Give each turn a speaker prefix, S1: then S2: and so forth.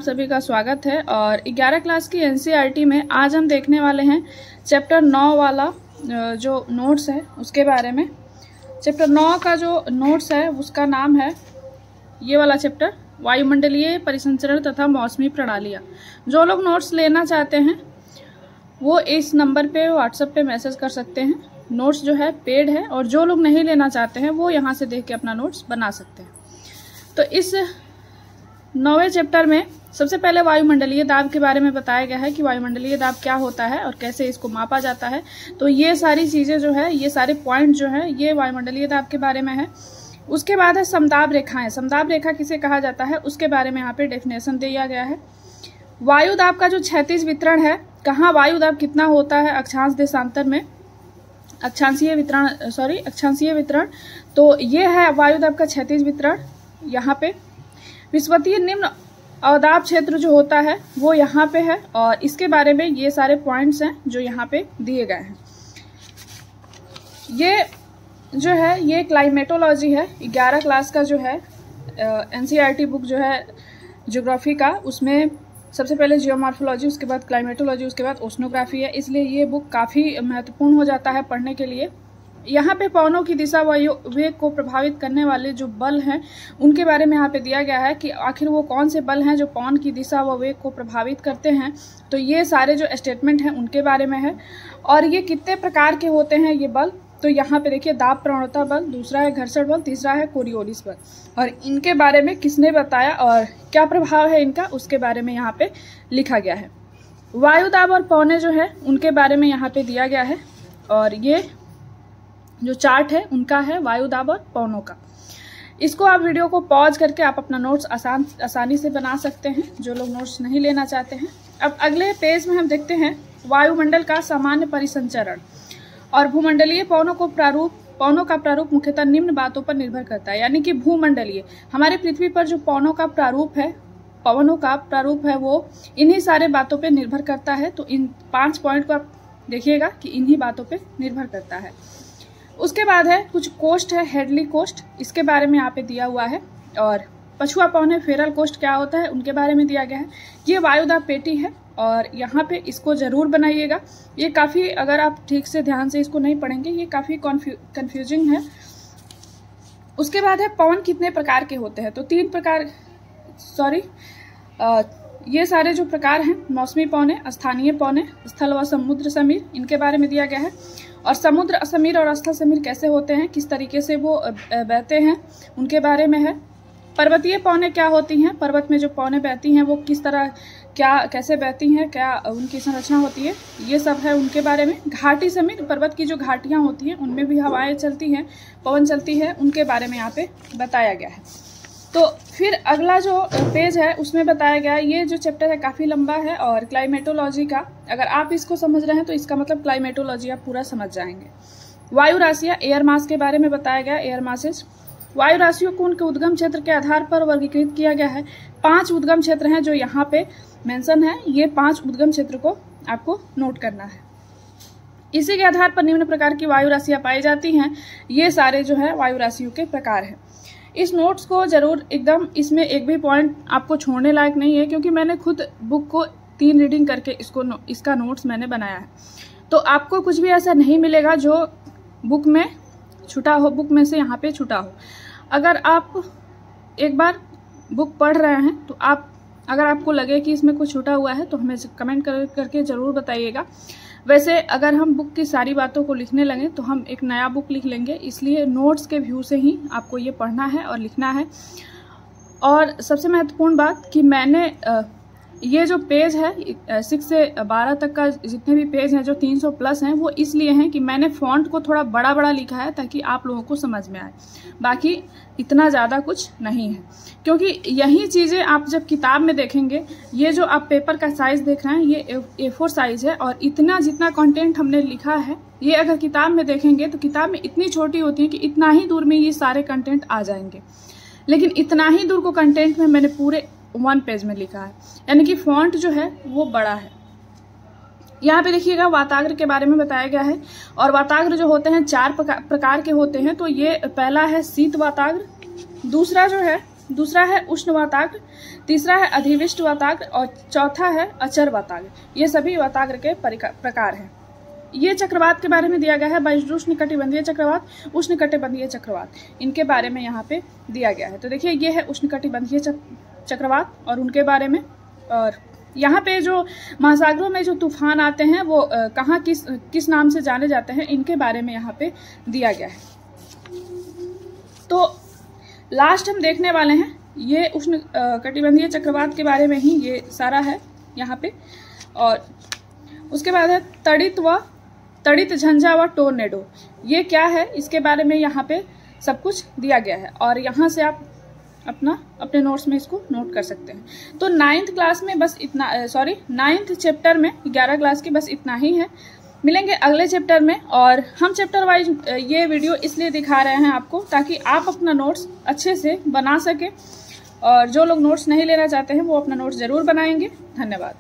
S1: सभी का स्वागत है। और 11 क्लास की एनसीईआरटी में आज हम देखने वाले हैं चैप्टर 9 वाला जो नोट्स है उसके बारे में। चैप्टर 9 का जो नोट्स है उसका नाम है ये वाला चैप्टर, वायुमंडलीय परिसंचरण तथा मौसमी प्रणालियाँ। जो लोग नोट्स लेना चाहते हैं वो इस नंबर पे व्हाट्सएप पे मैसेज कर सकते हैं। नोट्स जो है पेड है और जो लोग नहीं लेना चाहते हैं वो यहाँ से देख के अपना नोट्स बना सकते हैं। तो इस 9वें चैप्टर में सबसे पहले वायुमंडलीय दाब के बारे में बताया गया है कि वायुमंडलीय दाब क्या होता है और कैसे इसको मापा जाता है। तो ये सारी चीजें जो है, ये सारे पॉइंट जो है ये वायुमंडलीय दाब के बारे में है। उसके बाद है समदाब रेखाएं। समदाब रेखा किसे कहा जाता है उसके बारे में यहाँ पे डेफिनेशन दिया गया है। वायु दाब का जो क्षैतिज वितरण है, कहाँ वायु दाब कितना होता है अक्षांश देशांतर में, अक्षांशीय वितरण। तो ये है वायु दाब का क्षैतिज वितरण। यहाँ पे विषुवतीय निम्न अवदाब क्षेत्र जो होता है वो यहाँ पे है और इसके बारे में ये सारे पॉइंट्स हैं जो यहाँ पे दिए गए हैं। ये जो है ये क्लाइमेटोलॉजी है। 11 क्लास का जो है एनसीईआरटी बुक जो है ज्योग्राफी का, उसमें सबसे पहले जियोमॉर्फोलॉजी, उसके बाद क्लाइमेटोलॉजी, उसके बाद ओशनोग्राफी है। इसलिए ये बुक काफ़ी महत्वपूर्ण हो जाता है पढ़ने के लिए। यहाँ पे पवनों की दिशा व वेग को प्रभावित करने वाले जो बल हैं उनके बारे में यहाँ पे दिया गया है कि आखिर वो कौन से बल हैं जो पवन की दिशा व वेग को प्रभावित करते हैं। तो ये सारे जो स्टेटमेंट हैं उनके बारे में है। और ये कितने प्रकार के होते हैं ये बल, तो यहाँ पे देखिए दाब प्रवणता बल, दूसरा है घर्षण बल, तीसरा है कोरियोलिस बल। और इनके बारे में किसने बताया और क्या प्रभाव है इनका उसके बारे में यहाँ पे लिखा गया है। वायु दाब और पवनें जो है उनके बारे में यहाँ पे दिया गया है। और ये जो चार्ट है उनका है वायु दाब और पवनों का। इसको आप वीडियो को पॉज करके आप अपना नोट्स आसानी से बना सकते हैं, जो लोग नोट्स नहीं लेना चाहते हैं। अब अगले पेज में हम देखते हैं वायुमंडल का सामान्य परिसंचरण और भूमंडलीय पवनों का प्रारूप मुख्यतः निम्न बातों पर निर्भर करता है। यानी कि भूमंडलीय, हमारे पृथ्वी पर जो पवनों का प्रारूप है वो इन्हीं सारे बातों पर निर्भर करता है। तो इन 5 पॉइंट को आप देखिएगा कि इन्हीं बातों पर निर्भर करता है। उसके बाद है कुछ कोस्ट है, हेडली कोस्ट, इसके बारे में यहाँ पे दिया हुआ है। और पछुआ पवन है, फेरल कोस्ट क्या होता है उनके बारे में दिया गया है। ये वायुदाब पेटी है और यहाँ पे इसको जरूर बनाइएगा। ये काफ़ी, अगर आप ठीक से ध्यान से इसको नहीं पढ़ेंगे ये काफ़ी कंफ्यूजिंग है। उसके बाद है पवन कितने प्रकार के होते हैं, तो 3 प्रकार, ये सारे जो प्रकार हैं मौसमी पवने, स्थानीय पवने, स्थल व समुद्र समीर, इनके बारे में दिया गया है। और समुद्र समीर और स्थल समीर कैसे होते हैं, किस तरीके से वो बहते हैं उनके बारे में है। पर्वतीय पवने क्या होती हैं, पर्वत में जो पवने बहती हैं वो किस तरह कैसे बहती हैं, क्या उनकी संरचना होती है, ये सब है उनके बारे में। घाटी समीर, पर्वत की जो घाटियाँ होती हैं उनमें भी हवाएं चलती हैं, पवन चलती है, उनके बारे में यहाँ पे बताया गया है। तो फिर अगला जो पेज है उसमें बताया गया है, ये जो चैप्टर है काफ़ी लंबा है और क्लाइमेटोलॉजी का, अगर आप इसको समझ रहे हैं तो इसका मतलब क्लाइमेटोलॉजी आप पूरा समझ जाएंगे। वायु राशियाँ, एयर मास के बारे में बताया गया, एयर मासेस। वायु राशियों को उनके उद्गम क्षेत्र के आधार पर वर्गीकृत किया गया है। 5 उद्गम क्षेत्र हैं जो यहाँ पे मेंशन है। ये 5 उद्गम क्षेत्र को आपको नोट करना है। इसी के आधार पर निम्न प्रकार की वायु राशियाँ पाई जाती हैं। ये सारे जो है वायु राशियों के प्रकार हैं। इस नोट्स को जरूर एकदम, इसमें एक भी पॉइंट आपको छोड़ने लायक नहीं है क्योंकि मैंने खुद बुक को 3 रीडिंग करके इसका नोट्स मैंने बनाया है। तो आपको कुछ भी ऐसा नहीं मिलेगा जो बुक में छूटा हो, बुक में से यहाँ पे छूटा हो। अगर आप एक बार बुक पढ़ रहे हैं तो अगर आपको लगे कि इसमें कुछ छूटा हुआ है तो हमें कमेंट करके ज़रूर बताइएगा। वैसे अगर हम बुक की सारी बातों को लिखने लगे तो हम एक नया बुक लिख लेंगे, इसलिए नोट्स के व्यू से ही आपको ये पढ़ना है और लिखना है। और सबसे महत्वपूर्ण बात कि मैंने ये जो पेज है 6 से 12 तक का जितने भी पेज हैं जो 300 प्लस हैं वो इसलिए हैं कि मैंने फॉन्ट को थोड़ा बड़ा बड़ा लिखा है ताकि आप लोगों को समझ में आए। बाकी इतना ज़्यादा कुछ नहीं है क्योंकि यही चीज़ें आप जब किताब में देखेंगे, ये जो आप पेपर का साइज़ देख रहे हैं ये A4 साइज़ है और इतना जितना कंटेंट हमने लिखा है ये अगर किताब में देखेंगे तो किताब में इतनी छोटी होती है कि इतना ही दूर में ये सारे कंटेंट आ जाएंगे, लेकिन इतना ही दूर को कंटेंट में मैंने पूरे 1 पेज में लिखा है, यानी कि फॉन्ट जो है वो बड़ा है। यहाँ पे देखिएगा वाताग्र के बारे में बताया गया है और वाताग्र जो होते हैं 4 प्रकार के होते हैं। तो ये पहला है शीत वाताग्र, दूसरा जो है दूसरा है उष्ण वाताग्र, तीसरा है अधिविष्ट वाताग्र और चौथा है अचर वाताग्र। ये सभी वाताग्र के प्रकार हैं। ये चक्रवात के बारे में दिया गया है, उष्ण कटिबंधीय चक्रवात, उष्ण कटिबंधीय चक्रवात, इनके बारे में यहाँ पे दिया गया है। तो देखिए ये है उष्ण कटिबंधीय चक्रवात और उनके बारे में। और यहाँ पे जो महासागरों में जो तूफान आते हैं वो कहाँ किस नाम से जाने जाते हैं, इनके बारे में यहाँ पे दिया गया है। तो लास्ट हम देखने वाले हैं ये उष्ण कटिबंधीय चक्रवात के बारे में ही ये सारा है यहाँ पे। और उसके बाद है तड़ित झंझा व टोर्नेडो। ये क्या है इसके बारे में यहाँ पे सब कुछ दिया गया है और यहाँ से आप अपने नोट्स में इसको नोट कर सकते हैं। तो 9th क्लास में बस इतना, 9th चैप्टर में 11 क्लास की बस इतना ही है। मिलेंगे अगले चैप्टर में और हम चैप्टर वाइज ये वीडियो इसलिए दिखा रहे हैं आपको ताकि आप अपना नोट्स अच्छे से बना सकें। और जो लोग नोट्स नहीं लेना चाहते हैं वो अपना नोट्स जरूर बनाएंगे। धन्यवाद।